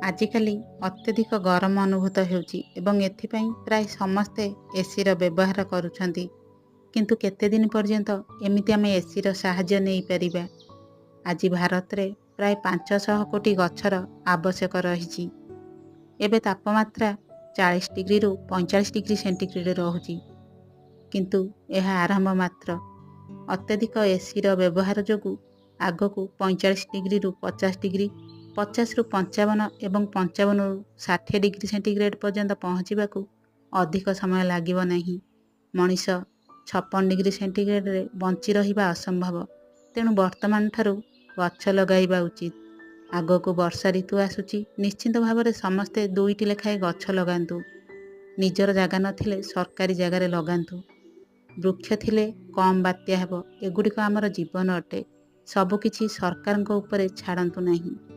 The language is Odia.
ଆଜିକାଲି ଅତ୍ୟଧିକ ଗରମ ଅନୁଭୂତ ହେଉଛି ଏବଂ ଏଥିପାଇଁ ପ୍ରାୟ ସମସ୍ତେ ଏସିର ବ୍ୟବହାର କରୁଛନ୍ତି। କିନ୍ତୁ କେତେ ଦିନ ପର୍ଯ୍ୟନ୍ତ ଏମିତି ଆମେ ଏସିର ସାହାଯ୍ୟ ନେଇପାରିବା? ଆଜି ଭାରତରେ ପ୍ରାୟ 500 କୋଟି ଗଛର ଆବଶ୍ୟକ ରହିଛି। ଏବେ ତାପମାତ୍ରା 40 ଡିଗ୍ରୀରୁ 45 ଡିଗ୍ରୀ ସେଣ୍ଟିଗ୍ରେଡ୍ ରହୁଛି। କିନ୍ତୁ ଏହା ଆରମ୍ଭ ମାତ୍ର। ଅତ୍ୟଧିକ ଏସିର ବ୍ୟବହାର ଯୋଗୁଁ ଆଗକୁ 45 ଡିଗ୍ରୀରୁ 50 ଡିଗ୍ରୀ, 50ରୁ 55 ଏବଂ 55ରୁ 60 ଡିଗ୍ରୀ ସେଣ୍ଟିଗ୍ରେଡ୍ ପର୍ଯ୍ୟନ୍ତ ପହଞ୍ଚିବାକୁ ଅଧିକ ସମୟ ଲାଗିବ ନାହିଁ। ମଣିଷ 56 ଡିଗ୍ରୀ ସେଣ୍ଟିଗ୍ରେଡ୍ରେ ବଞ୍ଚି ରହିବା ଅସମ୍ଭବ। ତେଣୁ ବର୍ତ୍ତମାନ ଠାରୁ ଗଛ ଲଗାଇବା ଉଚିତ। ଆଗକୁ ବର୍ଷା ଋତୁ ଆସୁଛି, ନିଶ୍ଚିନ୍ତ ଭାବରେ ସମସ୍ତେ 2ଟି ଲେଖାଏଁ ଗଛ ଲଗାନ୍ତୁ। ନିଜର ଜାଗା ନଥିଲେ ସରକାରୀ ଜାଗାରେ ଲଗାନ୍ତୁ। ବୃକ୍ଷ ଥିଲେ କମ୍ ବାତ୍ୟା ହେବ। ଏଗୁଡ଼ିକ ଆମର ଜୀବନ ଅଟେ। ସବୁକିଛି ସରକାରଙ୍କ ଉପରେ ଛାଡ଼ନ୍ତୁ ନାହିଁ।